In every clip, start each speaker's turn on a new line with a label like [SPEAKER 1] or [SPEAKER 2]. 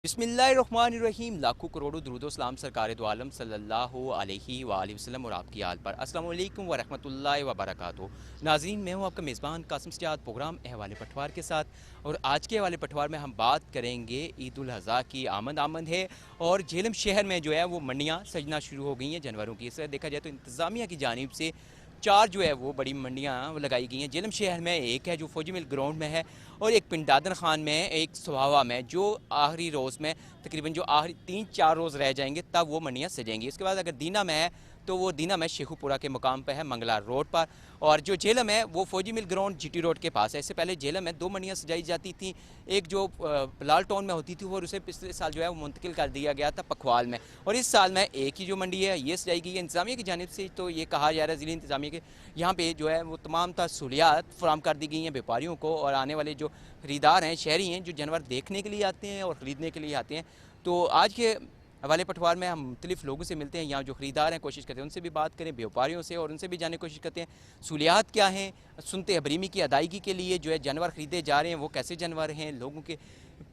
[SPEAKER 1] बिस्मिल्लाहिर्रहमानिर्रहीम। लाखों करोड़ों दुरूदो सलाम सरकार दो आलम सल्लल्लाहु अलैहि वसल्लम और आपकी आल पर। अस्सलामु अलैकुम व रहमतुल्लाहि व बरकातुहू। नाज़रीन, मैं हूँ आपका मेज़बान कासिम सज्जाद प्रोग्राम अहवाल पटवार के साथ, और आज के अहवाल पटवार में हम बात करेंगे ईद उल अज़हा की। आमद आमद है और झेलम शहर में जो है वो मंडियाँ सजना शुरू हो गई हैं जानवरों की। इस तरह देखा जाए तो इंतज़ामिया की जानिब से चार जो है वो बड़ी मंडियाँ लगाई गई हैं। झेलम शहर में एक है जो फौजी मिल ग्राउंड में है, और एक पिंडादन खान में है, एक सुहावा में, जो आखिरी रोज़ में तकरीबन जो आखिरी 3-4 रोज़ रह जाएंगे तब वो मंडियाँ सजेंगी। उसके बाद अगर दीना में है तो वो दीना में शेखुपुरा के मुकाम पर है, मंगला रोड पर। और जो झेलम है वो फौजी मिल ग्राउंड जीटी रोड के पास है। इससे पहले झेलम में दो मंडियाँ सजाई जाती थी, एक जो लाल टाउन में होती थी और उसे पिछले साल जो है वो मुंतकिल कर दिया गया था पखवाल में, और इस साल में एक ही जो मंडी है ये सजाई गई है इंतज़ामिया की जानिब से। तो ये कहा जा रहा है ज़िले इंतज़ामिया के यहाँ पे जो है वो तमाम सहूलियात फराहम कर दी गई हैं व्यापारियों को, और आने वाले जो ख़रीदार हैं, शहरी हैं, जो जानवर देखने के लिए आते हैं और ख़रीदने के लिए आते हैं। तो आज के हवाले पटवार में हम मुख्तलिफ लोगों से मिलते हैं, यहाँ जो ख़रीदार हैं, कोशिश करते हैं उनसे भी बात करें, व्यापारियों से, और उनसे भी जानने की कोशिश करते हैं सहूलियात क्या हैं, सुनते हैं बरीमी की अदायगी के लिए जो है जानवर ख़रीदे जा रहे हैं वो कैसे जानवर हैं, लोगों के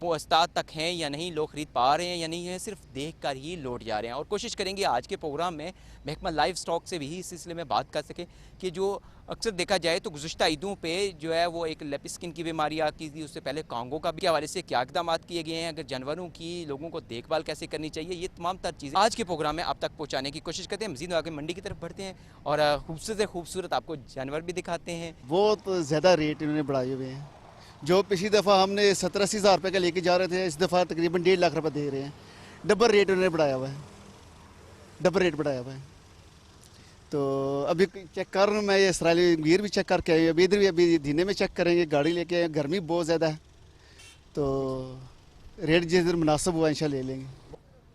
[SPEAKER 1] पोस्ताद तक हैं या नहीं, लोग ख़रीद पा रहे हैं या नहीं है, सिर्फ देख कर ही लौट जा रहे हैं। और कोशिश करेंगे आज के प्रोग्राम में महकमा लाइव स्टॉक से भी इस सिलसिले में बात कर सकें कि जो अक्सर देखा जाए तो गुज़श्ता ईदों पे जो है वो एक लेपिस्किन की बीमारी आती थी, उससे पहले कांगो का भी के हवाले से क्या इक़दाम किए गए हैं, अगर जानवरों की लोगों को देखभाल कैसे करनी चाहिए, ये तमाम तर चीज़ें आज के प्रोग्राम में आप तक पहुँचाने की कोशिश करते हैं। मज़ीद आगे मंडी की तरफ बढ़ते हैं और खूबसूरत से खूबसूरत आपको जानवर भी दिखाते हैं।
[SPEAKER 2] बहुत ज़्यादा रेट इन्होंने बढ़ाए हुए हैं। जो पिछली दफ़ा हमने 70-80 हज़ार रुपये का लेके जा रहे थे, इस दफ़ा तकरीबन 1.5 लाख रुपये दे रहे हैं। डबल रेट उन्होंने बढ़ाया हुआ है, डबल रेट बढ़ाया हुआ है। तो अभी चेक कर रहा हूँ मैं, ये इसराइली गिर भी चेक करके आए, अभी इधर भी अभी धीने में चेक करेंगे, गाड़ी लेके आए, गर्मी बहुत ज़्यादा है तो रेट जिस दिन मुनासिब हुआ इंशाल्लाह ले लेंगे।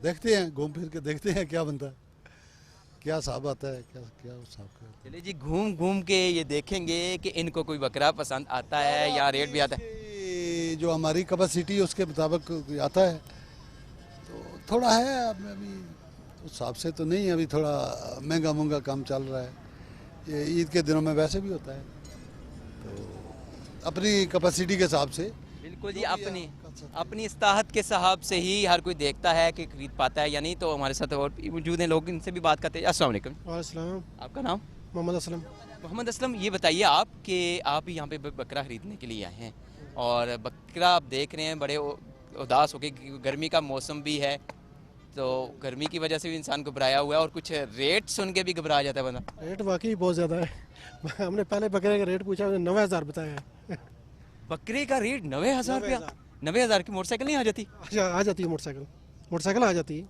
[SPEAKER 3] देखते हैं, घूम फिर के देखते हैं क्या बनता है, क्या हिसाब आता है, क्या क्या हिसाब का।
[SPEAKER 1] चलिए जी, घूम घूम के ये देखेंगे कि इनको कोई बकरा पसंद आता है या रेट भी आता है।
[SPEAKER 3] जो हमारी कैपेसिटी उसके मुताबिक आता है, तो थोड़ा है अभी उस हिसाब से तो नहीं, अभी थोड़ा महंगा महंगा काम चल रहा है। ये ईद के दिनों में वैसे भी होता है, तो अपनी कैपेसिटी के हिसाब से।
[SPEAKER 1] बिल्कुल जी, अपनी इस्ताहत के हिसाब से ही हर कोई देखता है कि खरीद पाता है या नहीं। तो हमारे साथ और भी मौजूद हैं लोग, इनसे भी बात करते हैं। अस्सलाम वालेकुम।
[SPEAKER 4] वालेकुम।
[SPEAKER 1] आपका नाम?
[SPEAKER 4] मोहम्मद असलम।
[SPEAKER 1] मोहम्मद असलम, ये बताइए आप कि आप यहाँ पे बकरा ख़रीदने के लिए आए हैं, और बकरा आप देख रहे हैं बड़े उदास हो गए, गर्मी का मौसम भी है, तो गर्मी की वजह से भी इंसान घबराया हुआ है, और कुछ रेट सुन के भी घबरा जाता है बंदा।
[SPEAKER 4] रेट वाकई बहुत ज़्यादा है। हमने पहले बकरे का रेट पूछा, उन्होंने 9,000 बताया है।
[SPEAKER 1] बकरे का रेट 90,000 रुपया? 90,000 की मोटरसाइकिल नहीं आ जाती?
[SPEAKER 4] आ जाती है मोटरसाइकिल आ जाती है,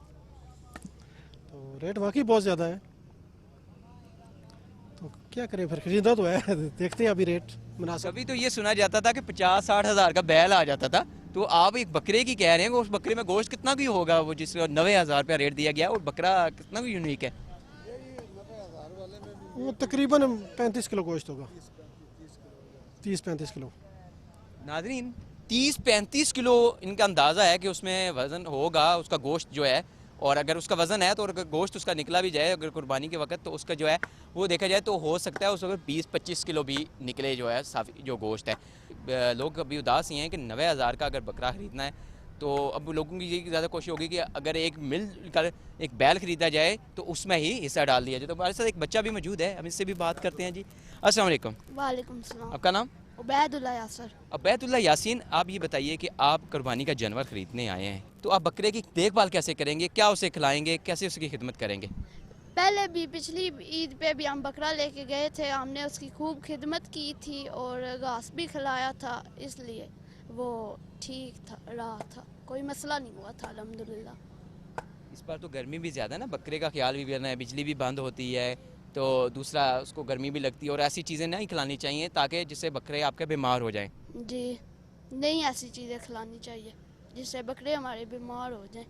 [SPEAKER 4] तो रेट वाकई बहुत ज़्यादा है। तो क्या करें, फिर खरीदा तो है। देखते हैं अभी रेट मुनासिब।
[SPEAKER 1] कभी तो ये सुना जाता था कि 50-60 हज़ार का बैल आ जाता था, तो आप एक बकरे की कह रहे हैं कि उस बकरे में गोश्त कितना भी होगा, वो जिस 90,000 रुपया रेट दिया गया, और बकरा कितना भी यूनिक है।
[SPEAKER 4] वो तकरीबन 35 किलो गोश्त होगा, 30-35 किलो।
[SPEAKER 1] नाज़रीन, 30-35 किलो इनका अंदाज़ा है कि उसमें वज़न होगा, उसका गोश्त जो है, और अगर उसका वज़न है तो अगर गोश्त उसका निकला भी जाए अगर कुर्बानी के वक्त, तो उसका जो है वो देखा जाए तो हो सकता है उस वक्त 20-25 किलो भी निकले जो है साफ़ी जो गोश्त है। लोग अभी उदास ही हैं कि 90,000 का अगर बकरा ख़रीदना है, तो अब लोगों की ये ज़्यादा कोशिश होगी कि अगर एक मिल कर एक बैल ख़रीदा जाए तो उसमें ही हिस्सा डाल दिया जाए। तो हमारे साथ एक बच्चा भी मौजूद है, हम इससे भी बात करते हैं जी। अस्सलाम वालेकुम।
[SPEAKER 5] वालेकुम सलाम।
[SPEAKER 1] आपका नाम?
[SPEAKER 5] उबैदुल्लाह यासर।
[SPEAKER 1] अबैदुल्लाह यासीन, आप ये बताइए कि आप कुर्बानी का जानवर ख़रीदने आए हैं, तो आप बकरे की देखभाल कैसे करेंगे, क्या उसे खिलाएंगे, कैसे उसकी खिदमत करेंगे?
[SPEAKER 5] पहले भी पिछली ईद पे भी हम बकरा लेके गए थे, हमने उसकी खूब खिदमत की थी और घास भी खिलाया था, इसलिए वो ठीक था, रहा था, कोई मसला नहीं हुआ था अल्हम्दुलिल्लाह।
[SPEAKER 1] इस बार तो गर्मी भी ज़्यादा है ना, बकरे का ख्याल भी करना है, बिजली भी बंद होती है, तो दूसरा उसको गर्मी भी लगती है, और ऐसी चीज़ें नहीं खिलानी चाहिए ताकि जिससे बकरे आपके बीमार हो जाएं।
[SPEAKER 5] जी, नहीं ऐसी चीज़ें खिलानी चाहिए जिससे बकरे हमारे बीमार हो जाएं।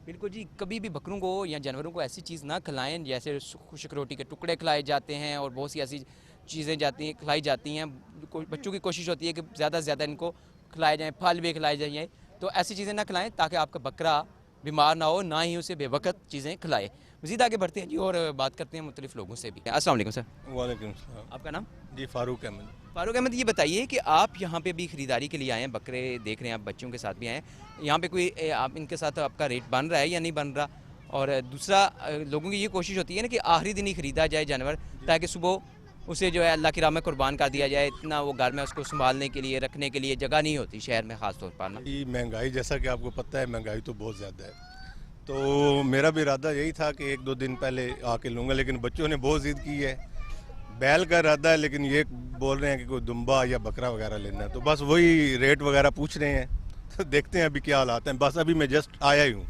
[SPEAKER 1] बिल्कुल जी, कभी भी बकरों को या जानवरों को ऐसी चीज़ ना खिलाएं जैसे खुशक रोटी के टुकड़े खिलाए जाते हैं, और बहुत सी ऐसी चीज़ें खिलाई जाती हैं। बच्चों की कोशिश होती है कि ज़्यादा से ज़्यादा इनको खिलाए जाएँ, फल भी खिलाए जाएँ, तो ऐसी चीज़ें ना खिलाएं ताकि आपका बकरा बीमार ना हो, ना ही उसे बेवकत चीज़ें खिलाए। मज़ीद आगे बढ़ते हैं जी और बात करते हैं मुख्तलिफ लोगों से भी। अस्सलाम वालेकुम सर,
[SPEAKER 6] वालेकुम सलाम।
[SPEAKER 1] आपका नाम?
[SPEAKER 6] जी फ़ारूक अहमद।
[SPEAKER 1] फारूक अहमद, ये बताइए कि आप यहाँ पे भी ख़रीदारी के लिए आए हैं, बकरे देख रहे हैं, आप बच्चों के साथ भी आए हैं। यहाँ पे कोई आप इनके साथ आपका रेट बन रहा है या नहीं बन रहा? और दूसरा लोगों की ये कोशिश होती है ना कि आखिरी दिन ही ख़रीदा जाए जानवर, ताकि सुबह उसे जो है अल्लाह की राह में कुर्बान कर दिया जाए। इतना वो घर में उसको संभालने के लिए, रखने के लिए जगह नहीं होती शहर में ख़ास तौर पर ना।
[SPEAKER 6] ये महंगाई, जैसा कि आपको पता है, महंगाई तो बहुत ज़्यादा है। तो मेरा भी इरादा यही था कि 1-2 दिन पहले आके लूँगा, लेकिन बच्चों ने बहुत ज़िद की है। बैल का इरादा है, लेकिन ये बोल रहे हैं कि कोई दुम्बा या बकरा वगैरह लेना है, तो बस वही रेट वगैरह पूछ रहे हैं। तो देखते हैं अभी क्या हालात हैं। बस अभी मैं जस्ट आया ही हूँ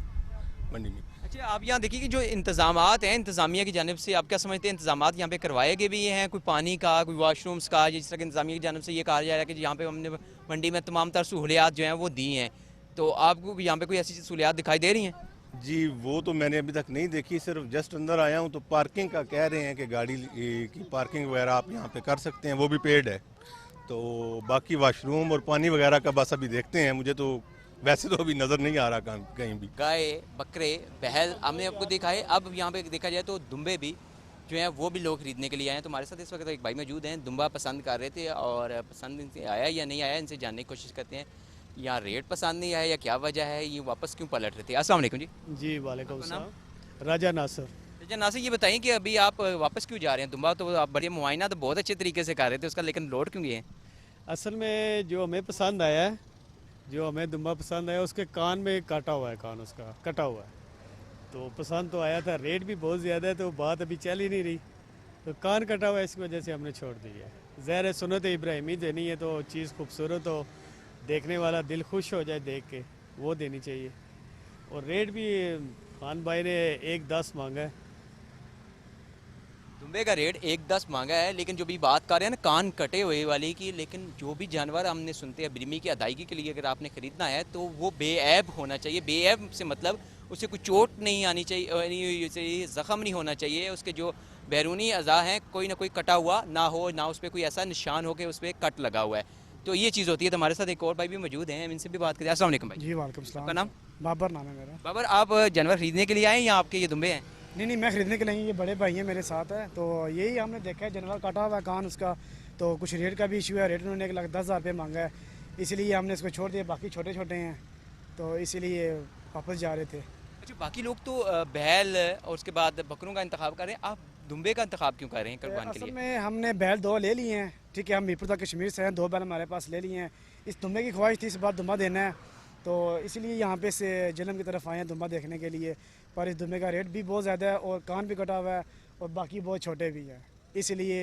[SPEAKER 6] मंडी में।
[SPEAKER 1] अच्छा, आप यहाँ देखिए कि जो इंतज़ामात हैं इंतज़ामिया की जानिब से, आप क्या समझते हैं इंतज़ामात यहाँ पे करवाए गए भी हैं? कोई पानी का, कोई वाशरूम्स का, जिस तरह की इंतज़ामिया की जानिब से ये कहा जा रहा है कि यहाँ पे हमने मंडी में तमाम तर सहूलियात जो हैं वो दी हैं, तो आपको यहाँ पे कोई ऐसी सहूलियात दिखाई दे रही हैं?
[SPEAKER 6] जी, वो तो मैंने अभी तक नहीं देखी, सिर्फ जस्ट अंदर आया हूँ। तो पार्किंग का कह रहे हैं कि गाड़ी की पार्किंग वगैरह आप यहाँ पे कर सकते हैं, वो भी पेड है। तो बाकी वाशरूम और पानी वगैरह का बस अभी देखते हैं। मुझे तो वैसे तो अभी नज़र नहीं आ रहा कहीं भी।
[SPEAKER 1] गाय, बकरे, बैल हमने आपको दिखाए, अब यहाँ पे देखा जाए तो दुम्बे भी जो हैं वो भी लोग खरीदने के लिए आए हैं। तो हमारे साथ इस वक्त एक भाई मौजूद हैं, दुम्बा पसंद कर रहे थे और पसंद इनसे आया या नहीं आया, इनसे जानने की कोशिश करते हैं। यहाँ रेट पसंद नहीं आया या क्या वजह है, ये वापस क्यों पलट रहे थे? अस्सलाम वालेकुम जी।
[SPEAKER 4] जी वालेकुम
[SPEAKER 1] आपका नाम?
[SPEAKER 4] सलाम। राजा नासिर।
[SPEAKER 1] अच्छा नासिर, ये बताइए कि अभी आप वापस क्यों जा रहे हैं? दुम्बा तो आप बढ़िया मुआयना तो बहुत अच्छे तरीके से कर रहे थे उसका, लेकिन लौट क्यों गए हैं?
[SPEAKER 4] असल में जो हमें पसंद आया है, जो हमें दुम्बा पसंद आया, उसके कान में काटा हुआ है, कान उसका कटा हुआ है, तो पसंद तो आया था। रेट भी बहुत ज़्यादा है, तो बात अभी चल ही नहीं रही, तो कान कटा हुआ है, इसकी वजह से हमने छोड़ दी है। ज़ाहिर है सुन्नत इब्राहिमी देनी है, तो चीज़ खूबसूरत हो, देखने वाला दिल खुश हो जाए देख के, वो देनी चाहिए। और रेट भी खान भाई ने 1.10 मांगा है।
[SPEAKER 1] दुम्बे का रेट 1.10 मांगा है, लेकिन जो भी बात कर रहे हैं ना कान कटे हुए वाली की, लेकिन जो भी जानवर हमने सुनते हैं ब्रीमी की अदायगी के लिए अगर आपने ख़रीदना है तो वो बेऐब होना चाहिए। बेऐब से मतलब उसे कोई चोट नहीं आनी चाहिए, ज़ख़म नहीं होना चाहिए, उसके जो बैरूनी अज़ा हैं कोई ना कोई कटा हुआ ना हो, ना उस पर कोई ऐसा निशान हो कि उस पर कट लगा हुआ है, तो ये चीज़ होती है। तो हमारे साथ एक और भाई भी मौजूद हैं, हम इनसे भी बात करें। अस्सलाम वालेकुम भाई।
[SPEAKER 7] जी वालेकुम सलाम।
[SPEAKER 1] आपका नाम?
[SPEAKER 7] बाबर नाम है मेरा।
[SPEAKER 1] बाबर, आप जानवर ख़रीदने के लिए आए हैं या आपके ये दुम्बे हैं?
[SPEAKER 7] नहीं, मैं ख़रीदने के लिए नहीं, ये बड़े भाई हैं मेरे साथ है, तो यही हमने देखा है जानवर काटा हुआ है कान उसका, तो कुछ रेट का भी इशू है। रेट उन्होंने 1,10,000 रुपये मांगा है, इसलिए हमने इसको छोड़ दिया। बाकी छोटे छोटे हैं, तो इसीलिए वापस जा रहे थे।
[SPEAKER 1] अच्छा, बाकी लोग तो बैल और उसके बाद बकरों का इंतखाब कर रहे हैं, आप दुम्बे का इंतखाब क्यों कर रहे हैं कुर्बान के
[SPEAKER 7] असल
[SPEAKER 1] लिए?
[SPEAKER 7] में हमने बैल 2 ले लिए हैं, ठीक है, हम मीरपुर तक कश्मीर से हैं, 2 बैल हमारे पास ले लिए हैं। इस दुम्बे की ख्वाहिश थी, इस बार दुम्बा देना है, तो इसलिए यहाँ पे से जलम की तरफ आए हैं दुम्बा देखने के लिए। पर इस दुम्बे का रेट भी बहुत ज़्यादा है और कान भी कटा हुआ है और बाकी बहुत छोटे भी हैं, इसलिए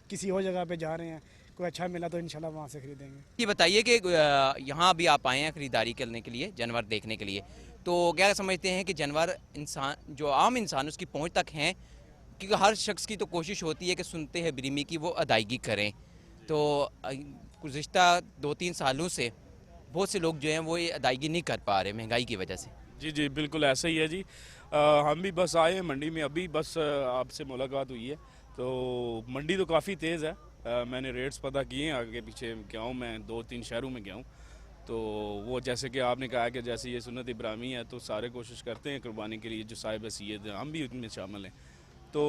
[SPEAKER 7] किसी और जगह पे जा रहे हैं। कोई अच्छा मिला तो इंशाल्लाह वहाँ से खरीदेंगे।
[SPEAKER 1] ये बताइए कि यहाँ अभी आप आए हैं ख़रीदारी करने के लिए, जानवर देखने के लिए, तो क्या समझते हैं कि जानवर इंसान, जो आम इंसान उसकी पहुँच तक हैं? क्योंकि हर शख्स की तो कोशिश होती है कि सुनते हैं ब्रीमी की वो अदायगी करें, तो गुज़िश्ता 2-3 सालों से बहुत से लोग जो हैं वो ये अदायगी नहीं कर पा रहे महंगाई की वजह से।
[SPEAKER 8] जी जी बिल्कुल ऐसा ही है जी। हम भी बस आए हैं मंडी में, अभी बस आपसे मुलाकात हुई है, तो मंडी तो काफ़ी तेज़ है। मैंने रेट्स पता किए हैं, आगे पीछे गया हूँ, मैं 2-3 शहरों में गया हूँ, तो वो जैसे कि आपने कहा कि जैसे ये सुन्नत इब्राहिमी है, तो सारे कोशिश करते हैं कुर्बानी के लिए, जो साहिब सैयद हम भी उनमें शामिल हैं। तो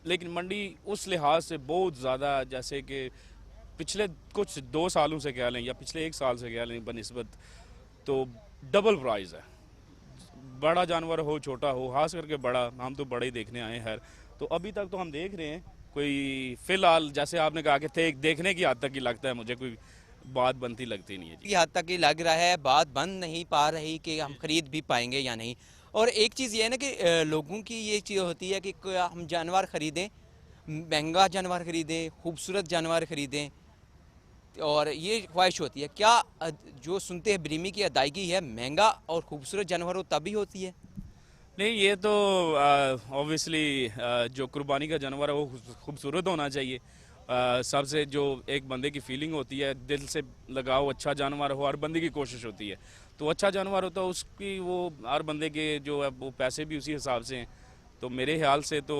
[SPEAKER 8] लेकिन मंडी उस लिहाज से बहुत ज़्यादा, जैसे कि पिछले कुछ 2 सालों से कह लें या पिछले 1 साल से कह लें बनिस्बत, तो डबल प्राइस है। बड़ा जानवर हो छोटा हो, खास करके बड़ा, हम तो बड़े ही देखने आए हैं। खैर, तो अभी तक तो हम देख रहे हैं, कोई फ़िलहाल जैसे आपने कहा कि थे देखने की हद तक ही लगता है, मुझे कोई बात बनती लगती नहीं है जी।
[SPEAKER 1] की हद तक ही लग रहा है, बात बन नहीं पा रही कि हम ख़रीद भी पाएंगे या नहीं। और एक चीज़ ये है ना कि लोगों की ये चीज़ होती है कि हम जानवर ख़रीदें, महंगा जानवर ख़रीदें, खूबसूरत जानवर ख़रीदें, और ये ख्वाहिश होती है। क्या जो सुनते हैं ब्रीमी की अदायगी है, महंगा और खूबसूरत जानवर हो तभी होती है?
[SPEAKER 8] नहीं, ये तो ऑब्वियसली जो कुर्बानी का जानवर है वो खूबसूरत होना चाहिए। सबसे जो एक बंदे की फीलिंग होती है, दिल से लगाओ, अच्छा जानवर हो, हर बंदे की कोशिश होती है, तो अच्छा जानवर होता है उसकी, वो हर बंदे के जो है वो पैसे भी उसी हिसाब से हैं, तो मेरे ख्याल से तो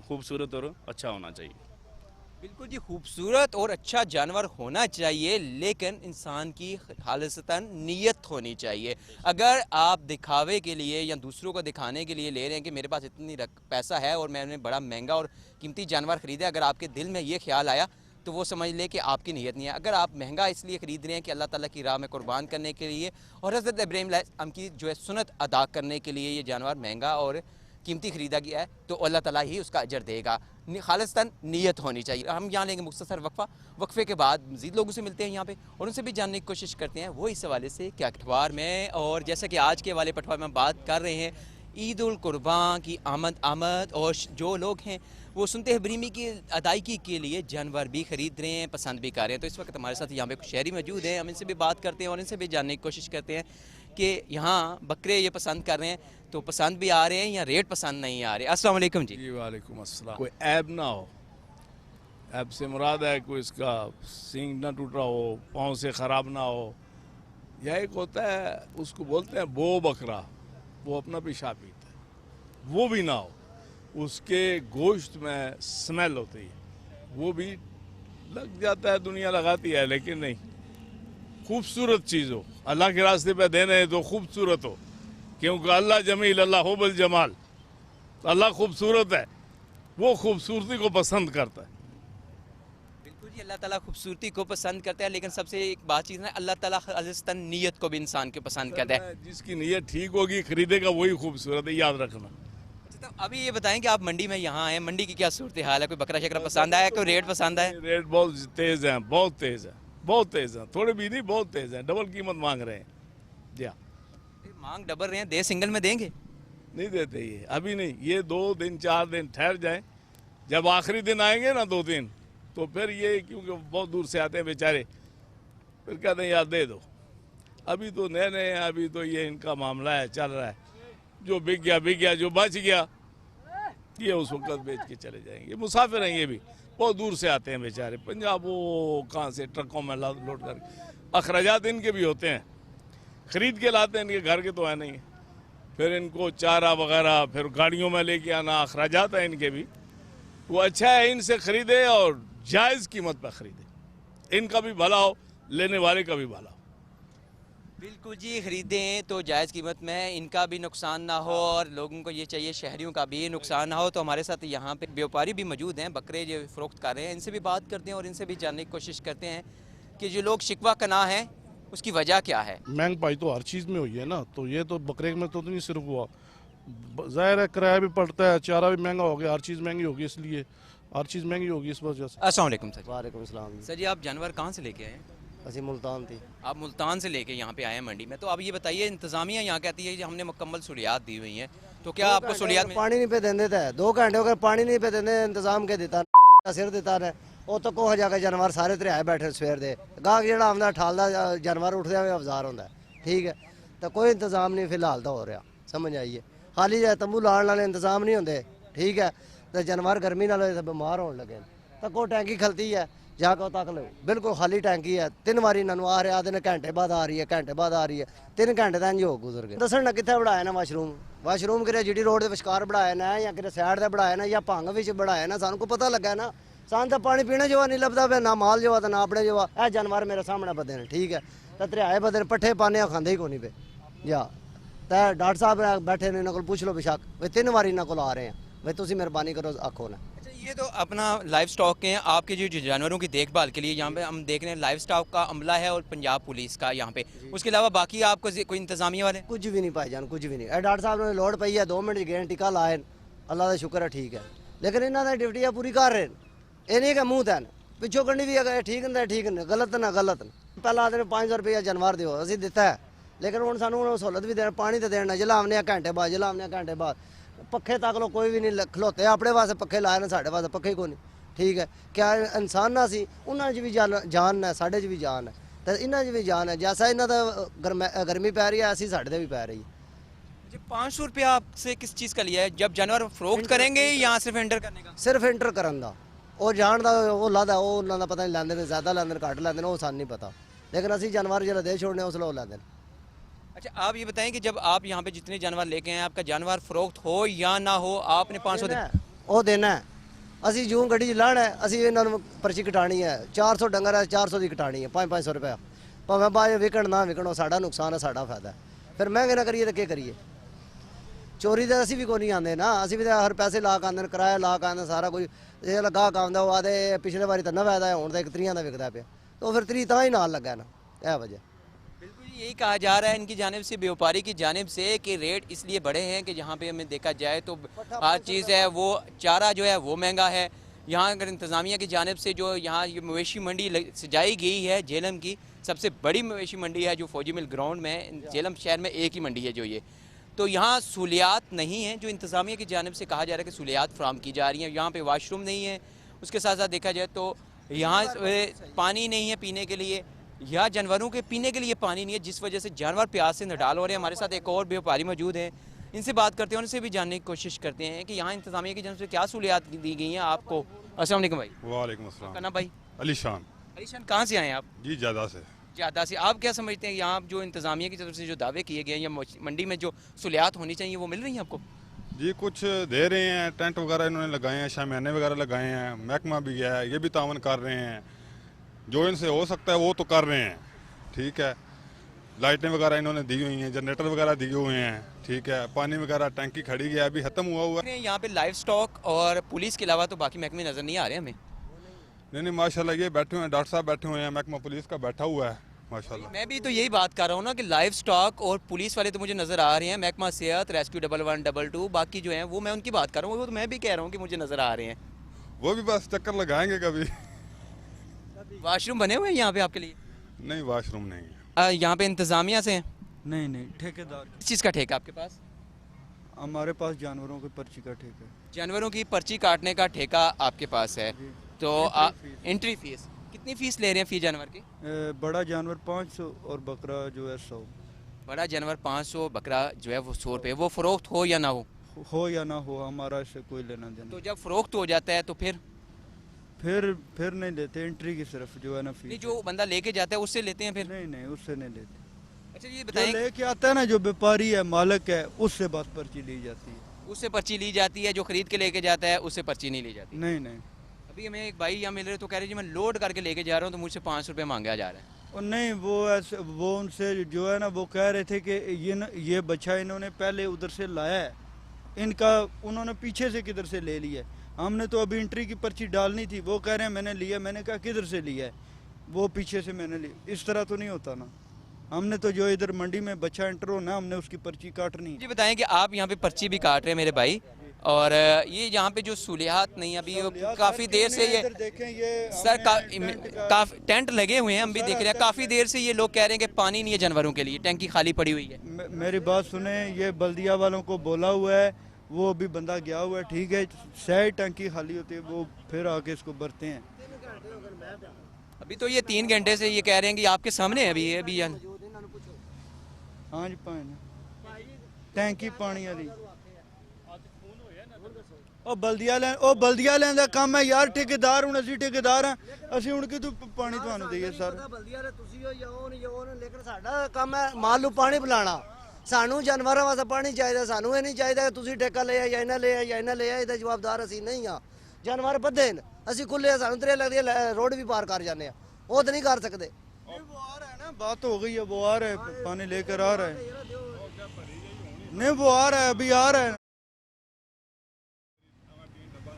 [SPEAKER 8] खूबसूरत और अच्छा होना चाहिए।
[SPEAKER 1] बिल्कुल जी, खूबसूरत और अच्छा जानवर होना चाहिए, लेकिन इंसान की खालिसतन नीयत होनी चाहिए। अगर आप दिखावे के लिए या दूसरों को दिखाने के लिए ले रहे हैं कि मेरे पास इतनी पैसा है और मैंने बड़ा महंगा और कीमती जानवर ख़रीदा, अगर आपके दिल में ये ख्याल आया तो वो समझ ले कि आपकी नीयत नहीं है। अगर आप महंगा इसलिए ख़रीद रहे हैं कि अल्लाह ताला की राह में कुर्बान करने के लिए और हज़रत इब्राहीम अलैहिस्सलाम की जो है सुन्नत अदा करने के लिए ये जानवर महंगा और कीमती ख़रीदा गया है, तो अल्लाह ताला ही उसका अजर देगा। खालिस्तान नीयत होनी चाहिए। हम यहाँ लेंगे मुख्तसर वक्फ़ा, वक्फ़े के बाद मज़ीद लोगों से मिलते हैं यहाँ पे और उनसे भी जानने की कोशिश करते हैं वो इस हवाले से क्या पटवार में। और जैसा कि आज के वाले पटवार में हम बात कर रहे हैं ईद उल कुर्बान की आमद और जो लोग हैं वो सुनते हैं बरीमी की अदायगी के लिए जानवर भी ख़रीद रहे हैं, पसंद भी कर रहे हैं। तो इस वक्त हमारे साथ यहाँ पे कुछ शहरी मौजूद हैं, हम इनसे भी बात करते हैं और इनसे भी जानने की कोशिश करते हैं कि यहाँ बकरे ये पसंद कर रहे हैं तो पसंद भी आ रहे हैं या रेट पसंद नहीं आ रहे। अस्सलाम वालेकुम जी।
[SPEAKER 9] जी वालेकुम अस्सलाम। कोई ऐब ना हो, ऐब से मुराद है कोई इसका सींग ना टूटा हो, पाँव से ख़राब ना हो। यह एक होता है उसको बोलते हैं बो बकरा, वो अपना पेशाब पीता है, वो भी ना हो। उसके गोश्त में स्मेल होती है, वो भी लग जाता है, दुनिया लगाती है, लेकिन नहीं, खूबसूरत चीज़ हो, अल्लाह के रास्ते पे देने हैं तो खूबसूरत हो, क्योंकि अल्लाह जमील अल्लाह हुबल जमाल, अल्लाह खूबसूरत है, वो खूबसूरती को पसंद करता है।
[SPEAKER 1] बिल्कुल जी, अल्लाह ताला खूबसूरती को पसंद करता है, लेकिन सबसे एक बात चीज़ है अल्लाह ताला खालिस्तान नीयत को भी इंसान के पसंद करता है।
[SPEAKER 9] जिसकी नीयत ठीक होगी खरीदेगा वही खूबसूरत है, याद रखना।
[SPEAKER 1] तो अभी ये बताएं कि आप मंडी में यहाँ आए, मंडी की क्या सूरत हाल है? कोई बकरा शकरा पसंद आया, कोई रेट पसंद आया?
[SPEAKER 9] रेट बहुत तेज़ हैं, बहुत तेज़ है, बहुत तेज़ है, थोड़े भी नहीं, बहुत तेज़ है, डबल कीमत मांग रहे हैं। जी हाँ,
[SPEAKER 1] मांग डबल रहे हैं, दे सिंगल में देंगे?
[SPEAKER 9] नहीं देते ये अभी नहीं, ये 2 दिन 4 दिन ठहर जाए, जब आखिरी दिन आएंगे ना 2 दिन, तो फिर ये क्योंकि बहुत दूर से आते हैं बेचारे, फिर कहते हैं यार दे दो। अभी तो नए नए हैं, अभी तो ये इनका मामला है, चल रहा है, जो बिक गया, जो बच गया ये उस वक्त बेच के चले जाएंगे। मुसाफिर हैं ये भी, बहुत दूर से आते हैं बेचारे, पंजाब वो कहाँ से ट्रकों में लोड कर, अखराजात इनके भी होते हैं, ख़रीद के लाते हैं, इनके घर के तो है नहीं, फिर इनको चारा वगैरह फिर गाड़ियों में लेके आना, अखराजात हैं इनके भी। वो अच्छा है इनसे ख़रीदे और जायज़ कीमत पर ख़रीदे, इनका भी भला हो, लेने वाले का भी भला हो।
[SPEAKER 1] बिल्कुल जी, ख़रीदें तो जायज़ कीमत में, इनका भी नुकसान ना हो और लोगों को ये चाहिए शहरियों का भी नुकसान ना हो। तो हमारे साथ यहाँ पे व्यापारी भी मौजूद हैं, बकरे जो फ़रोख्त कर रहे हैं, इनसे भी बात करते हैं और इनसे भी जानने की कोशिश करते हैं कि जो लोग शिकवा कना है उसकी वजह क्या है।
[SPEAKER 10] महंगाई तो हर चीज़ में हुई है ना, तो ये तो बकरे में तो नहीं सिर्फ हुआ, ज़ाहिर है किराया भी पड़ता है, चारा भी महंगा हो गया, हर चीज़ महंगी होगी, इसलिए हर चीज़ महंगी होगी इस वजह से।
[SPEAKER 1] अस्सलाम वालेकुम सर।
[SPEAKER 11] वालेकुम सलाम।
[SPEAKER 1] सर जी, आप जानवर कहाँ से लेके आए हैं?
[SPEAKER 11] असी मुल्तान थी।
[SPEAKER 1] आप मुल्तान से लेके यहाँ पे आए हैं मंडी में, तो अब ये बताइए इंतज़ामिया यहाँ कहती है कि हमने मुकम्मल सहूलियात दी हुई हैं, तो क्या आपको सहूलियात में
[SPEAKER 11] पानी नहीं पे देंदे थे, 2 घंटे अगर पानी नहीं पे देंदे इंतजाम के दिता सिर दिता ने ਉਹ ਤਾਂ ਕੋਹ ਜਾ ਕੇ ਜਾਨਵਰ ਸਾਰੇ ਧਰਿਆਏ ਬੈਠੇ ਸਵੇਰ ਦੇ ਗਾਹਕ ਜਿਹੜਾ ਆਉਂਦਾ ਠਾਲਦਾ ਜਾਨਵਰ ਉੱਠਦੇ ਆ ਅਵਜ਼ਾਰ ਹੁੰਦਾ ਠੀਕ ਹੈ ਤਾਂ ਕੋਈ ਇੰਤਜ਼ਾਮ ਨਹੀਂ ਫਿਲਹਾਲ ਤਾਂ ਹੋ ਰਿਹਾ ਸਮਝ ਆਈਏ ਖਾਲੀ ਜੇ ਤੰਬੂ ਲਾਣ ਵਾਲੇ ਇੰਤਜ਼ਾਮ ਨਹੀਂ ਹੁੰਦੇ ਠੀਕ ਹੈ ਤੇ ਜਾਨਵਰ ਗਰਮੀ ਨਾਲ ਬਿਮਾਰ ਹੋਣ ਲੱਗੇ ਤਾਂ ਕੋ ਟੈਂਕੀ ਖਲਤੀ ਹੈ ਜਾ ਕੇ ਤੱਕ ਲਓ ਬਿਲਕੁਲ ਖਾਲੀ ਟੈਂਕੀ ਹੈ 3 ਵਾਰੀ ਇਹਨਾਂ ਨੂੰ ਆ ਰਿਹਾ ਦਿਨ ਘੰਟੇ ਬਾਅਦ ਆ ਰਹੀ ਹੈ ਘੰਟੇ ਬਾਅਦ ਆ ਰਹੀ ਹੈ 3 ਘੰਟੇ ਤਾਂ ਇੰਜ ਹੋ ਗੁਜ਼ਰ ਗਏ ਦੱਸਣ ਨਾ ਕਿੱਥੇ ਬਣਾਇਆ ਨਾ ਵਾਸ਼ਰੂਮ ਕਿਰੇ ਜੀਡੀ ਰੋਡ ਦੇ ਵਿਚਕਾਰ ਬਣਾਇਆ ਨਾ ਜਾਂ ਕਿਰੇ ਸਾਈਡ ਤੇ ਬਣਾਇਆ ਨਾ ਜਾਂ ਭੰਗ ਵਿੱਚ ਬਣਾਇਆ ਨਾ ਸਾਨੂੰ ਕੋ ਪਤਾ ਲੱਗਾ ਨਾ ਸਾਨੂੰ ਤਾਂ ਪਾਣੀ ਪੀਣੇ ਜੋ ਨਹੀਂ ਲੱਭਦਾ ਪਿਆ ਨਾ ਮਾਲ ਜੋ ਤਾਂ ਨਾ ਆਪਣੇ ਜੋ ਇਹ ਜਾਨਵਰ ਮੇਰੇ ਸਾਹਮਣੇ ਬੱਦੇ ਨੇ ਠੀਕ ਹੈ ਤਾਂ ਧਰਿਆਏ ਬੱਦੇ ਨੇ ਪੱਠੇ ਪਾਣੇ ਖਾਂਦੇ ਹੀ ਕੋਈ ਨਹੀਂ ਪਏ ਜਾ ਤਾਂ ਡਾਕਟਰ ਸਾਹਿਬ बैठे ने इन्हों को पूछ लो बेशक वे 3 बार इन्हों को आ रहे हैं भाई तुम मेहरबानी करो आखो ना।
[SPEAKER 1] अच्छा, ये तो अपना लाइव स्टॉक के हैं, आपके जो जानवरों की देखभाल के लिए यहाँ पे हम देख रहे हैं लाइव स्टॉक का अमला है और पंजाब पुलिस का यहाँ पे, उसके अलावा बाकी आपको कोई इंतजामिया वाले?
[SPEAKER 11] कुछ भी नहीं भाईजान कुछ भी नहीं। डॉक्टर साहब ने लोड़ पई है 2 मिनट गए टिका लाए अल्लाह का शुक्र है ठीक है लेकिन इन्होंने ड्यूटी पूरी कर रहे हैं ये नहीं कि मुँह तैन पिछों कंडी भी अगर ठीक नहीं ठीक नहीं गलत ना पहला आते 500 रुपया जानवर दो असी दिता है लेकिन हूँ सानू सहूलत भी देना पानी तो देना जलाने घंटे बाद जलाने घंटे बाद पखे तक लो कोई भी नहीं खलोते अपने वास्ते पखे लाए ना साढ़े वास्ते पखे को नहीं ठीक है क्या इंसान ना सी उन्होंने भी जान है साढ़े भी जान है तो इन्हों भी जान है जैसा इन्हों का गर्मी पै रही है ऐसी साढ़े भी पै रही है।
[SPEAKER 1] 500 रुपया आपसे किस चीज़ का लिया है जब जानवर फरोख्त करेंगे या सिर्फ एंटर करने का?
[SPEAKER 11] सिर्फ एंटर करन दा ਉਹ ਜਾਣ ਦਾ ਉਹ ਲਾਦਾ ਉਹ ਉਹਨਾਂ ਦਾ ਪਤਾ ਨਹੀਂ ਲੈਂਦੇ ਨੇ ਜ਼ਿਆਦਾ ਲੈਂਦੇ ਨੇ ਘੱਟ ਲੈਂਦੇ ਨੇ ਉਹ ਸਾਨੂੰ ਨਹੀਂ ਪਤਾ लेकिन ਅਸੀਂ जानवर ਜਿਹੜਾ ਦੇ छोड़ने उस लो ਲੈਂਦੇ ਨੇ।
[SPEAKER 1] अच्छा, आप ये बताएं कि जब आप यहाँ पे जितने जानवर लेके आए आपका जानवर फरोख्त हो या ना हो आपने 500
[SPEAKER 11] वो देना है ਅਸੀਂ ਜੂੰ ਗੱਡੀ 'ਚ ਲਾਣਾ ਹੈ, ਅਸੀਂ ਇਹਨਾਂ ਨੂੰ ਪਰਚੀ ਕਟਾਣੀ ਹੈ। 400 ਡੰਗਰ ਹੈ, 400 ਦੀ ਕਟਾਣੀ ਹੈ, 500 ਰੁਪਏ। ਭਾਵੇਂ ਬਾਅਦ ਵਿਕਣ ਨਾ ਵਿਕਣ, ਉਹ ਸਾਡਾ ਨੁਕਸਾਨ ਹੈ, ਸਾਡਾ ਫਾਇਦਾ ਹੈ। ਫਿਰ ਮਹਿੰਗੇ ਨਾ ਕਰੀਏ ਤਾਂ ਕੀ ਕਰੀਏ? ਚੋਰੀ ਤਾਂ ਅਸੀਂ ਵੀ ਕੋਈ ਨਹੀਂ ਆਉਂਦੇ ਨਾ, ਅਸੀਂ ਵੀ ਤਾਂ ਹਰ ਪੈਸੇ ਲਾ ਕੇ ਆਉਂਦੇ ਨੇ, ਕਿਰਾਇਆ ਲਾ ਕੇ ਆਉਂਦੇ ਸਾਰਾ ਕੁਝ। ਜੇ ਗਾਹਕ ਆਉਂਦਾ ਉਹ ਆਦੇ ਪਿਛਲੇ ਵਾਰੀ ਤਾਂ ਨਵਾਂ ਆਇਆ, ਹੁਣ ਤਾਂ 1 ਤਰੀਆਂ ਦਾ ਵਿਕਦਾ ਪਿਆ, तो फिर 3 ਤਾਂ ਹੀ ਨਾਲ ਲੱਗਾ ਨਾ, ਇਹ वजह।
[SPEAKER 1] बिल्कुल यही कहा जा रहा है इनकी जानिब से, व्यापारी की जानिब से, कि रेट इसलिए बढ़े हैं कि जहाँ पे हमें देखा जाए तो हर चीज़ है वो चारा जो है वो महंगा है। यहाँ अगर इंतज़ामिया की जानिब से जो यहाँ ये मवेशी मंडी सजाई गई है झेलम की, सबसे बड़ी मवेशी मंडी है जो फौजी मिल ग्राउंड में, झेलम शहर में एक ही मंडी है जो ये, तो यहाँ सहूलियात नहीं है जो इंतज़ामिया की जानिब से कहा जा रहा है कि सहूलियात फ़राम की जा रही हैं। यहाँ पे वाशरूम नहीं है, उसके साथ साथ देखा जाए तो यहाँ पानी नहीं है पीने के लिए, या जानवरों के पीने के लिए पानी नहीं है, जिस वजह से जानवर प्यास से नडाल हो रहे हैं। हमारे साथ एक और व्यापारी मौजूद हैं, इनसे बात करते हैं, उनसे भी जानने की कोशिश करते हैं कि यहाँ इंतज़ामिया की जानब से क्या सहूलियात दी गई हैं आपको। अस्सलाम वालेकुम भाई।
[SPEAKER 12] वालेकुम अस्सलाम।
[SPEAKER 1] क्या नाम भाई?
[SPEAKER 12] अलीशान।
[SPEAKER 1] अलीशान, कहाँ से आए हैं आप?
[SPEAKER 12] जी ज़्यादा से।
[SPEAKER 1] ज़्यादा से। आप क्या समझते हैं यहाँ जो इंतज़ामिया की तरफ से जो दावे किए गए हैं या मंडी में जो सहूलियात होनी चाहिए वो मिल रही हैं आपको?
[SPEAKER 12] जी कुछ दे रहे हैं, टेंट वगैरह इन्होंने लगाए हैं, शामियाने वगैरह लगाए हैं, महकमा भी गया है, ये भी तावन कर रहे हैं, जो इनसे हो सकता है वो तो कर रहे हैं, ठीक है। लाइटें वगैरह इन्होंने दी हुई हैं, जनरेटर वगैरह दिए हुए हैं, ठीक है। पानी वगैरह टंकी खड़ी है, अभी ख़त्म हुआ है।
[SPEAKER 1] यहाँ पे लाइव स्टॉक और पुलिस के अलावा तो बाकी महकमे नज़र नहीं आ रहे हमें।
[SPEAKER 12] नहीं माशाल्लाह ये बैठे हुए हैं, डॉक्टर साहब बैठे हुए हैं, महकमा पुलिस का बैठा हुआ है माशाल्लाह।
[SPEAKER 1] मैं भी तो यही बात कर रहा हूँ ना कि लाइव स्टॉक और पुलिस वाले तो मुझे नज़र आ रहे हैं, महकमा सेहत, रेस्क्यू 1112, बाकी जो हैं वो मैं उनकी बात कर रहा हूँ, वो तो मैं भी कह रहा हूँ कि मुझे नज़र आ रहे हैं।
[SPEAKER 12] वो भी बस चक्कर लगाएंगे कभी।
[SPEAKER 1] वाशरूम बने हुए हैं यहाँ पे आपके लिए?
[SPEAKER 12] नहीं वाशरूम नहीं है।
[SPEAKER 1] यहाँ पे इंतज़ामिया से हैं?
[SPEAKER 13] नहीं ठेकेदार।
[SPEAKER 1] किस चीज़ का ठेका आपके पास?
[SPEAKER 13] हमारे पास जानवरों की पर्ची का ठेका है।
[SPEAKER 1] जानवरों की पर्ची काटने का ठेका आपके पास है, तो एंट्री फीस कितनी फ़ीस ले रहे हैं फी जानवर की?
[SPEAKER 13] बड़ा जानवर 500 और बकरा जो है 100।
[SPEAKER 1] बड़ा जानवर 500, बकरा जो है वो 100 रुपये। वो फ़रोख्त हो या ना हो
[SPEAKER 13] या ना हो, हमारा इससे कोई लेना देना।
[SPEAKER 1] तो जब फ़रोख्त हो जाता है तो
[SPEAKER 13] फिर नहीं लेते, एंट्री की सिर्फ जो है ना फीस।
[SPEAKER 1] नहीं, जो बंदा लेके जाता है उससे लेते हैं फिर?
[SPEAKER 13] नहीं उससे नहीं लेते।
[SPEAKER 1] अच्छा ये बताएं,
[SPEAKER 13] लेके आता है ना जो व्यापारी है, मालिक है, उससे बात पर्ची ली जाती है।
[SPEAKER 1] उससे पर्ची ली जाती है, जो खरीद के लेके जाता है उससे पर्ची नहीं ली जाती?
[SPEAKER 13] नहीं।
[SPEAKER 1] अभी हमें एक भाई यहाँ मिल रहे तो कह रहे जी मैं लोड करके लेके जा रहा हूँ तो मुझसे 500 रुपये मांगा जा रहा है।
[SPEAKER 13] और नहीं वो उनसे जो है ना वो कह रहे थे कि ये बच्चा इन्होंने पहले उधर से लाया है, इनका उन्होंने पीछे से किधर से ले लिया है। हमने तो अभी एंट्री की पर्ची डालनी थी, वो कह रहे हैं मैंने लिया। मैंने कहा किधर से लिया है? वो पीछे से मैंने लिया। इस तरह तो नहीं होता ना, हमने तो जो इधर मंडी में बच्चा एंटर होना हमने उसकी पर्ची काटनी।
[SPEAKER 1] जी बताएं कि आप यहाँ पे पर्ची भी काट रहे हैं मेरे भाई, और ये यहाँ पे जो सहूलियात नहीं अभी काफ़ी देर से ये
[SPEAKER 13] देखें, ये
[SPEAKER 1] सर काफ़ी टेंट लगे हुए हैं, हम भी देख रहे हैं काफ़ी देर से ये लोग कह रहे हैं कि पानी नहीं है जानवरों के लिए, टंकी खाली पड़ी हुई है।
[SPEAKER 13] मेरी बात सुने, ये बल्दिया वालों को बोला हुआ है, वो भी बंदा गया हुआ है, ठीक है। सही टंकी खाली होती है वो फिर आके इसको भरते हैं।
[SPEAKER 1] अभी तो ये 3 घंटे से ये कह रहे हैं कि आपके सामने है अभी
[SPEAKER 13] हाँ जी टैंकी पानी वाली बल्दिया लें का काम है यार। ठेकेदार हूँ असी ठेकेदार हैं, असी हूँ कि तू पानी थानू दईए सर।
[SPEAKER 11] लेकिन साडा काम है मान लो पानी पिलाना, सानू जानवरों वास्ते पानी चाहिए, सानू ये नहीं चाहिए कि तुसी ठेका लिया या इन्हें लिया या इन्हें लिया, इसका जवाबदार असी नहीं हाँ। जानवर बद्धे न, असी खुले सानू त्रे लगती है, रोड भी पार कर जाने, वो तो नहीं कर सकते।
[SPEAKER 13] वो आ रहा है ना, बात हो गई है, वो आ रहा है, पानी लेकर आ रहा है। नहीं वो आ रहा है, अभी आ रहा है,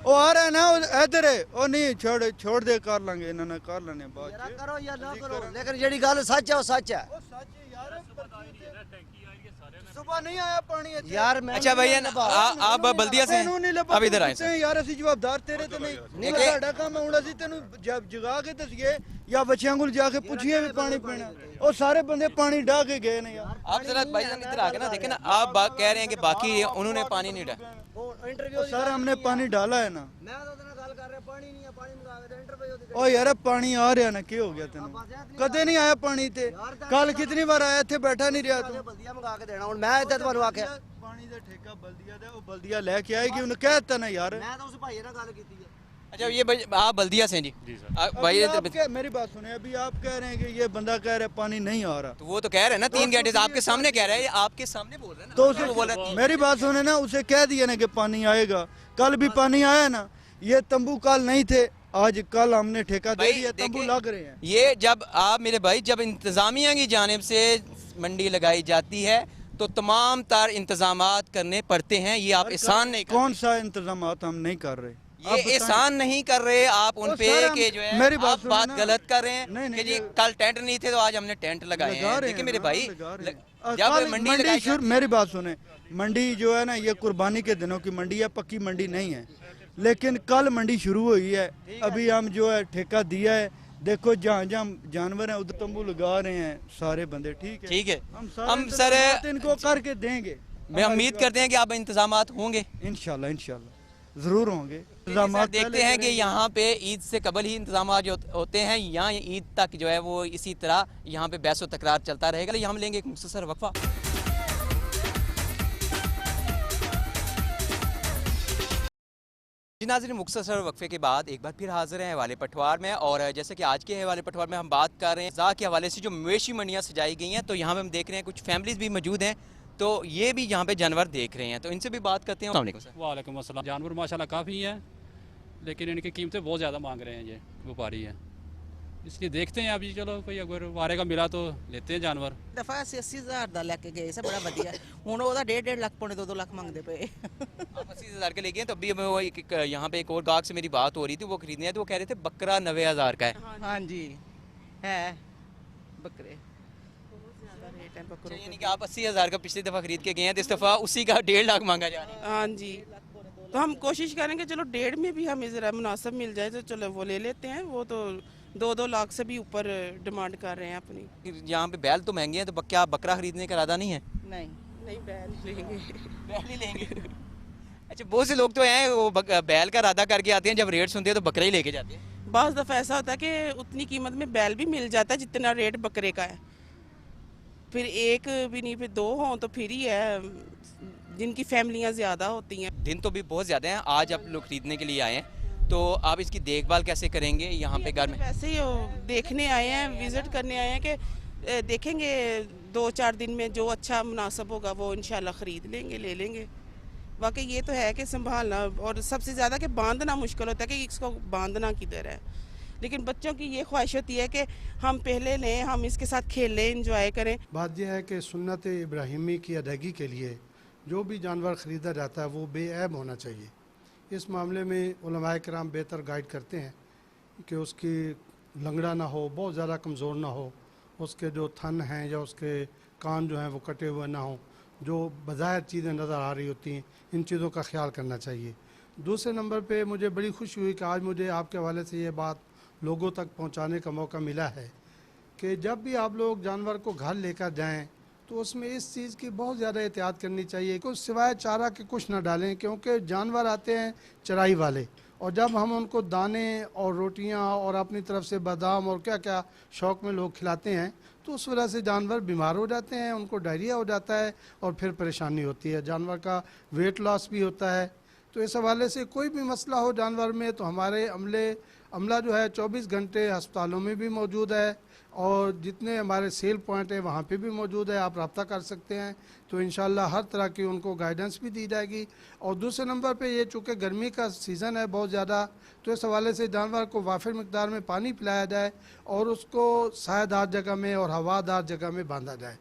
[SPEAKER 13] वो आ रहा है ना, इधर है। ओ नहीं छोड़ दे, कर लेंगे इन्होंने, कर लेने बात
[SPEAKER 11] करो या ना करो, लेकिन जेडी गल सच है वो सच है।
[SPEAKER 13] सुबह नहीं आया पानी
[SPEAKER 11] यार।
[SPEAKER 1] अच्छा भैया आप बल्दिया से अब इधर आए
[SPEAKER 13] यार, असी जवाबदार तेरे तो नहीं, साडा काम है। हुण असी तेनू जगा के दसिए या बच्चियां को जाके पूछिए भी पानी पीना, और सारे बंदे पानी डाह के गए ने यार।
[SPEAKER 1] आप जरा भाईजान इधर आके ना देखें ना, आप कह रहे हैं कि बाकी उन्होंने पानी नहीं डाला।
[SPEAKER 13] सर हमने पानी डाला है ना। ओ यार पानी आ रहा ना, क्या हो गया तेन? कदे नहीं आया पानी ते, कल कितनी बार आया, इत्थे बैठा नहीं रहा तू।
[SPEAKER 11] बल्दिया मंगा के देना, मैं इत्थे ਤੁਹਾਨੂੰ ਆਖਿਆ
[SPEAKER 13] पानी दा ठेका बल्दिया दा, ਉਹ बल्दिया लेके आएगी, ਉਹਨੇ ਕਹਿ ਦਿੱਤਾ ਨਾ यार।
[SPEAKER 11] मैं तो उस भाई ਨਾਲ ਗੱਲ ਕੀਤੀ है।
[SPEAKER 1] अच्छा ये आप बल्दिया से हैं जी? जी सर। भाई
[SPEAKER 13] मेरी बात सुने, अभी आप कह रहे हैं कि ये बंदा कह रहा है पानी नहीं आ रहा,
[SPEAKER 1] तो वो तो कह रहे हैं ना 3 घंटे से आपके सामने कह रहा है, आपके सामने बोल रहे हैं ना।
[SPEAKER 13] तो उसे मेरी बात सुने ना, उसे कह दिया ना कि पानी आएगा, कल भी पानी आया ना, ये तंबू कल नहीं थे, आज कल हमने ठेका दे
[SPEAKER 1] भाई,
[SPEAKER 13] दिया, तंबू
[SPEAKER 1] देखिए,
[SPEAKER 13] लग रहे हैं।
[SPEAKER 1] ये जब आप मेरे भाई जब इंतजामिया की जानिब से मंडी लगाई जाती है तो तमाम तार इंतजामात करने पड़ते हैं। ये आप एहसान नहीं कर
[SPEAKER 13] कौन सा इंतजाम हम नहीं कर रहे?
[SPEAKER 1] ये एहसान नहीं कर रहे आप उन पे के जो है
[SPEAKER 13] मेरी बात
[SPEAKER 1] आप बात गलत कर रहे हैं कि जी कल टेंट नहीं थे तो आज हमने टेंट लगाए हैं। देखिए मेरे भाई जब मंडी लगाई जाती
[SPEAKER 13] मेरी बात सुने, मंडी जो है ना ये कुर्बानी के दिनों की मंडी है, पक्की मंडी नहीं है, लेकिन कल मंडी शुरू हुई है। अभी हम जो है ठेका दिया है, देखो जहाँ जहाँ जानवर हैं उधर तंबू लगा रहे हैं सारे बंदे। ठीक है
[SPEAKER 1] हम सर
[SPEAKER 13] इनको करके देंगे।
[SPEAKER 1] मैं उम्मीद करते हैं कि आप इंतजामात होंगे,
[SPEAKER 13] इंशाल्लाह इंशाल्लाह जरूर होंगे।
[SPEAKER 1] इंतजामात देखते हैं कि यहाँ पे ईद से कबल ही इंतजामात जो होते हैं, यहाँ ईद तक जो है वो इसी तरह यहाँ पे बहस व तकरार चलता रहेगा। यहाँ हम लेंगे एक मुख्तसर वक्फा। जी नाज़रीन, मुख्तसर वक्फे के बाद एक बार फिर हाजिर हैं हवाले पटवार में। और जैसे कि आज के हवाले पटवार में हम बात कर रहे हैं ज़ा के हवाले से जो मवेशी मंडियाँ सजाई गई हैं, तो यहाँ पे हम देख रहे हैं कुछ फैमिलीज़ भी मौजूद हैं, तो ये भी यहाँ पे जानवर देख रहे हैं, तो इनसे भी बात करते हैं।
[SPEAKER 14] वालेकुम अस्सलाम। जानवर माशाल्लाह काफ़ी हैं, लेकिन इनकी कीमतें बहुत ज़्यादा मांग रहे हैं ये व्यापारी हैं, इसलिए देखते हैं अभी। चलो कोई अगर वारे का मिला तो लेते हैं जानवर।
[SPEAKER 15] दफा 80,000 ਦਾ ਲੈ ਕੇ ਗਏ ਸੀ, ਬੜਾ ਵਧੀਆ। ਹੁਣ ਉਹਦਾ 1.5 ਲੱਖ पौने 2 लाख मंगते पे।
[SPEAKER 1] आप 80,000 के ले गए, तो अभी वो यहाँ पे एक और गाहक से मेरी बात हो रही थी, वो खरीदने हैं तो वो कह रहे थे बकरा 90,000 का है।
[SPEAKER 15] हाँ जी है बकरे रेट है बकरों
[SPEAKER 1] यानी कि आप 80,000 का पिछली दफ़ा खरीद के गए हैं, तो इस दफ़ा उसी का 1.5 लाख मांगा जा रहा है।
[SPEAKER 16] हाँ जी, तो हम कोशिश करेंगे चलो 1.5 में भी हमें ज़रा मुनासिब मिल जाए तो चलो वो ले लेते हैं। वो तो 2-2 लाख से भी ऊपर डिमांड कर रहे हैं अपनी।
[SPEAKER 1] यहाँ पे बैल तो महंगे हैं, तो क्या बकरा खरीदने का इरादा नहीं है?
[SPEAKER 16] नहीं बैल लेंगे।
[SPEAKER 1] बैल ही लेंगे। अच्छा, बहुत से लोग तो हैं वो बैल का इरादा करके आते हैं, जब रेट सुनते हैं तो बकरा ही लेके जाते हैं।
[SPEAKER 16] बाज़ दफ़ा ऐसा होता है कि उतनी कीमत में बैल भी मिल जाता है जितना रेट बकरे का है, फिर एक भी नहीं, फिर 2 हों तो फिर ही है, जिनकी फैमिलियाँ ज़्यादा होती हैं।
[SPEAKER 1] दिन तो भी बहुत ज़्यादा हैं, आज आप लोग खरीदने के लिए आए हैं, तो आप इसकी देखभाल कैसे करेंगे यहाँ पे घर में?
[SPEAKER 16] वैसे ही देखने आए हैं, विज़िट करने आए हैं कि देखेंगे 2-4 दिन में जो अच्छा मुनासिब होगा वो इंशाल्लाह ख़रीद लेंगे, ले लेंगे। वाकई ये तो है कि संभालना, और सबसे ज़्यादा कि बांधना मुश्किल होता है कि इसको बांधना किधर है, लेकिन बच्चों की ये ख्वाहिश होती है कि हम पहले लें, हम इसके साथ खेलें, इंजॉय करें।
[SPEAKER 17] बात यह है कि सुन्नत इब्राहिमी की अदायगी के लिए जो भी जानवर ख़रीदा जाता है वो बेऐब होना चाहिए। इस मामले में उलमाए किराम बेहतर गाइड करते हैं कि उसकी लंगड़ा ना हो, बहुत ज़्यादा कमज़ोर ना हो, उसके जो थन हैं या उसके कान जो हैं वो कटे हुए ना हों, जो बज़ाहिर चीज़ें नज़र आ रही होती हैं, इन चीज़ों का ख्याल करना चाहिए। दूसरे नंबर पे मुझे बड़ी खुशी हुई कि आज मुझे आपके हवाले से ये बात लोगों तक पहुंचाने का मौका मिला है कि जब भी आप लोग जानवर को घर लेकर जाएं तो उसमें इस चीज़ की बहुत ज़्यादा एहतियात करनी चाहिए कि सिवाय चारा के कुछ ना डालें, क्योंकि जानवर आते हैं चराई वाले, और जब हम उनको दाने और रोटियां और अपनी तरफ से बादाम और क्या क्या शौक़ में लोग खिलाते हैं तो उस वजह से जानवर बीमार हो जाते हैं, उनको डायरिया हो जाता है और फिर परेशानी होती है, जानवर का वेट लॉस भी होता है। तो इस हवाले से कोई भी मसला हो जानवर में तो हमारे अमला जो है 24 घंटे अस्पतालों में भी मौजूद है, और जितने हमारे सेल पॉइंट है वहाँ पे भी मौजूद है, आप रब्ता कर सकते हैं, तो इंशाल्लाह हर तरह की उनको गाइडेंस भी दी जाएगी। और दूसरे नंबर पे ये चूँकि गर्मी का सीज़न है बहुत ज़्यादा, तो इस हवाले से जानवर को वाफिर मिकदार में पानी पिलाया जाए और उसको सायादार जगह में और हवादार जगह में बांधा जाए।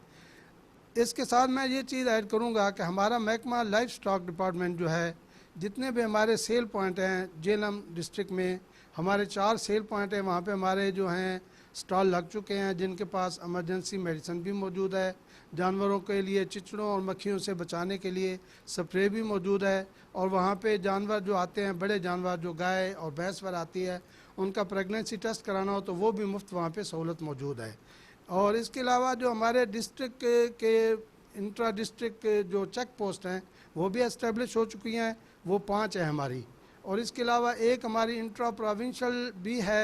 [SPEAKER 17] इसके साथ मैं ये चीज़ ऐड करूँगा कि हमारा महकमा लाइफ स्टॉक डिपार्टमेंट जो है, जितने भी हमारे सेल पॉइंट हैं जेलम डिस्ट्रिक्ट में, हमारे 4 सेल पॉइंट हैं, वहाँ पे हमारे जो हैं स्टॉल लग चुके हैं, जिनके पास इमरजेंसी मेडिसिन भी मौजूद है, जानवरों के लिए चिचड़ों और मक्खियों से बचाने के लिए स्प्रे भी मौजूद है, और वहाँ पे जानवर जो आते हैं, बड़े जानवर जो गाय और भैंस पर आती है, उनका प्रेगनेंसी टेस्ट कराना हो तो वो भी मुफ्त वहाँ पे सहूलत मौजूद है। और इसके अलावा जो हमारे डिस्ट्रिक्ट के इंट्रा डिस्ट्रिक्ट जो चेक पोस्ट हैं वो भी इस्टेब्लिश हो चुकी हैं, वो 5 है हमारी, और इसके अलावा एक हमारी इंट्रा प्रोविंशियल भी है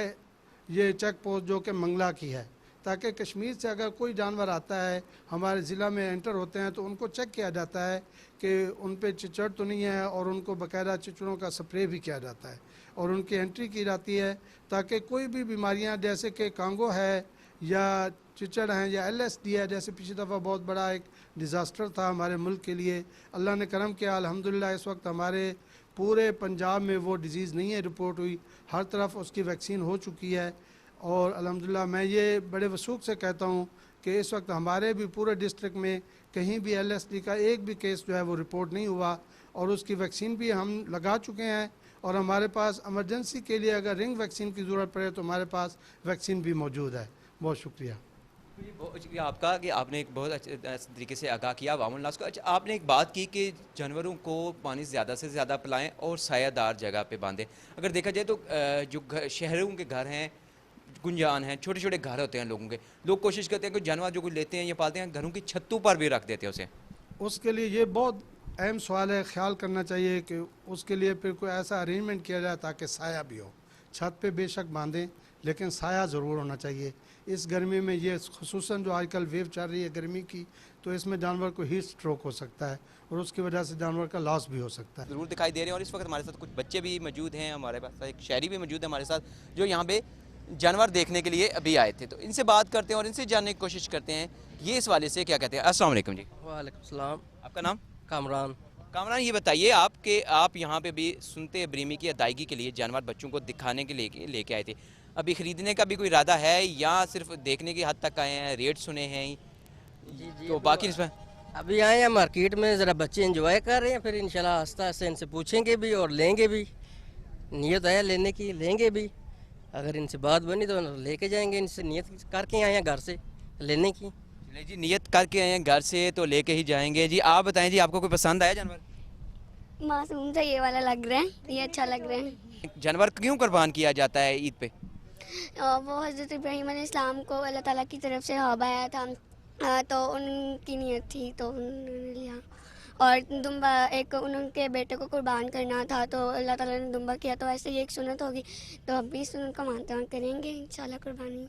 [SPEAKER 17] ये चेक पोस्ट जो कि मंगला की है, ताकि कश्मीर से अगर कोई जानवर आता है हमारे ज़िला में एंटर होते हैं तो उनको चेक किया जाता है कि उन पे चिचड़ तो नहीं है, और उनको बाकायदा चिचड़ों का स्प्रे भी किया जाता है और उनकी एंट्री की जाती है, ताकि कोई भी बीमारियां जैसे कि कांगो है या चिचड़ हैं या LSD है, जैसे पिछली दफ़ा बहुत बड़ा एक डिज़ास्टर था हमारे मुल्क के लिए, अल्लाह ने करम किया, अल्हम्दुलिल्लाह इस वक्त हमारे पूरे पंजाब में वो डिज़ीज़ नहीं है रिपोर्ट हुई, हर तरफ उसकी वैक्सीन हो चुकी है। और अल्हम्दुलिल्लाह मैं ये बड़े वसूख से कहता हूँ कि इस वक्त हमारे भी पूरे डिस्ट्रिक्ट में कहीं भी LSD का एक भी केस जो है वो रिपोर्ट नहीं हुआ, और उसकी वैक्सीन भी हम लगा चुके हैं। और हमारे पास इमरजेंसी के लिए अगर रिंग वैक्सीन की ज़रूरत पड़े तो हमारे पास वैक्सीन भी मौजूद है। बहुत शुक्रिया।
[SPEAKER 1] बहुत शुक्रिया आपका कि आपने एक बहुत अच्छे तरीके से आगाह किया अवामुन्नास को। अच्छा, आपने एक बात की कि जानवरों को पानी ज़्यादा से ज़्यादा पिलाएं और सायादार जगह पे बांधें। अगर देखा जाए तो जो शहरों के घर हैं, गुंजान हैं, छोटे छोटे घर होते हैं लोगों के, लोग कोशिश करते हैं कि जानवर जो कोई लेते हैं या पालते हैं घरों की छतों पर भी रख देते हैं उसे।
[SPEAKER 17] उसके लिए ये बहुत अहम सवाल है, ख्याल करना चाहिए कि उसके लिए फिर कोई ऐसा अरेंजमेंट किया जाए ताकि साया भी हो। छत पे बेशक बांधें लेकिन साया ज़रूर होना चाहिए। इस गर्मी में ये खुसूसन जो आजकल वेव चल रही है गर्मी की, तो इसमें जानवर को हीट स्ट्रोक हो सकता है और उसकी वजह से जानवर का लॉस भी हो सकता है।
[SPEAKER 1] ज़रूर दिखाई दे रहे हैं। और इस वक्त हमारे साथ कुछ बच्चे भी मौजूद हैं, हमारे पास एक शहरी भी मौजूद है हमारे साथ, जो यहाँ पे जानवर देखने के लिए अभी आए थे। तो इनसे बात करते हैं और इनसे जानने की कोशिश करते हैं ये इस वाले से क्या कहते हैं। अस्सलाम वालेकुम जी।
[SPEAKER 18] वालेकुम सलाम।
[SPEAKER 1] आपका नाम?
[SPEAKER 18] कामरान।
[SPEAKER 1] कामरान, ये बताइए आप यहाँ पे भी सुनते ब्रीमी की अदायगी के लिए जानवर बच्चों को दिखाने के लिए लेके आए थे, अभी ख़रीदने का भी कोई इरादा है या सिर्फ देखने की हद तक आए हैं, रेट सुने हैं?
[SPEAKER 18] जी
[SPEAKER 1] तो बाकी इसमें
[SPEAKER 18] अभी आए हैं मार्केट में, ज़रा बच्चे एंजॉय कर रहे हैं, फिर इंशाल्लाह आस्ता आस्ता इनसे पूछेंगे भी और लेंगे भी। नीयत है लेने की, लेंगे भी। अगर इनसे बात बनी तो लेके जाएंगे। इनसे नियत करके आए हैं घर से लेने की।
[SPEAKER 1] चलिए जी, नियत करके आए हैं घर से तो लेके ही जाएंगे। जी आप बताएं जी, आपको कोई पसंद आया जानवर?
[SPEAKER 19] मासूम सा ये वाला लग रहा है, ये अच्छा लग रहा है।
[SPEAKER 1] जानवर क्यों कुर्बान किया जाता है ईद पे?
[SPEAKER 19] वो हज़रत इब्राहीम अलैहिस्सलाम को अल्लाह ताला की तरफ से ख्वाब आया था, तो उनकी नियत थी तो उन्होंने लिया। और दुम्बा एक उनके बेटे को कुर्बान करना था तो अल्लाह ताला ने दुम्बा किया, तो ऐसे ही एक सुन्नत होगी, तो अब भी सुन्नत को मानते हुए करेंगे इंशाल्लाह कुर्बानी।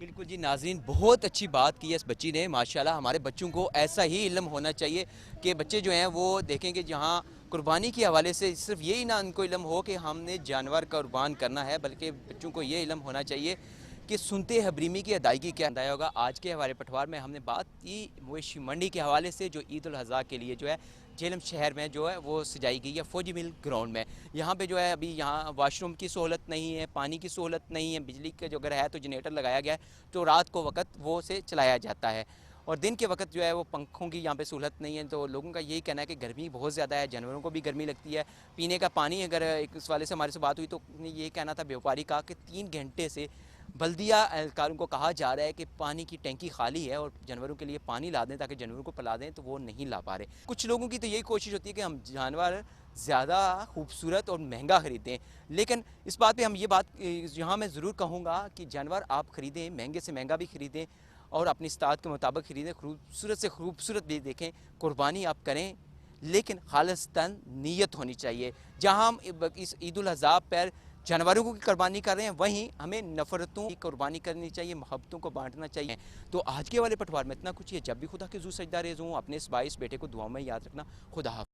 [SPEAKER 1] बिल्कुल जी नाज़रीन, बहुत अच्छी बात की है इस बच्ची ने माशाल्लाह। हमारे बच्चों को ऐसा ही इल्म होना चाहिए कि बच्चे जो हैं वो देखें कि जहाँ कुर्बानी के हवाले से सिर्फ यही ना उनको इल्म हो कि हमने जानवर कुर्बान करना है, बल्कि बच्चों को ये इल्म होना चाहिए कि सुनते हब्रीमी की अदायगी क्या अंदाज़ा होगा। आज के हमारे पटवार में हमने बात की मवेशी मंडी के हवाले से जो ईद उल अज़हा के लिए जो है झेलम शहर में जो है वो सजाई गई है फौजी मिल ग्राउंड में। यहाँ पे जो है अभी यहाँ वाशरूम की सहूलत नहीं है, पानी की सहूलत नहीं है, बिजली का जो अगर है तो जनरेटर लगाया गया है, तो रात को वक्त वो से चलाया जाता है और दिन के वक्त जो है वो पंखों की यहाँ पे सहूलत नहीं है। तो लोगों का यही कहना है कि गर्मी बहुत ज़्यादा है, जानवरों को भी गर्मी लगती है। पीने का पानी अगर इस वाले से हमारे से बात हुई तो ये कहना था व्यापारी का कि 3 घंटे से बल्दिया एहलकारों को कहा जा रहा है कि पानी की टैंकी खाली है और जानवरों के लिए पानी ला दें ताकि जानवरों को पिला दें, तो वो नहीं ला पा रहे। कुछ लोगों की तो यही कोशिश होती है कि हम जानवर ज़्यादा खूबसूरत और महंगा ख़रीदें, लेकिन इस बात पे हम ये बात यहाँ मैं ज़रूर कहूँगा कि जानवर आप ख़रीदें, महंगे से महंगा भी ख़रीदें और अपनी इस्तात के मुताबिक ख़रीदें, खूबसूरत से खूबसूरत भी देखें, कुर्बानी आप करें, लेकिन खालिस्तान नीयत होनी चाहिए। जहाँ हम इस ईद उल अज़हा पर जानवरों की कुर्बानी कर रहे हैं, वहीं हमें नफ़रतों की कुर्बानी करनी चाहिए, मोहब्बतों को बांटना चाहिए। तो आज के वाले पटवार में इतना कुछ है। जब भी खुदा के ज़ू सजदा रेज़ हूँ, अपने इस बाइस बेटे को दुआ में याद रखना। खुदा हाफ़िज़।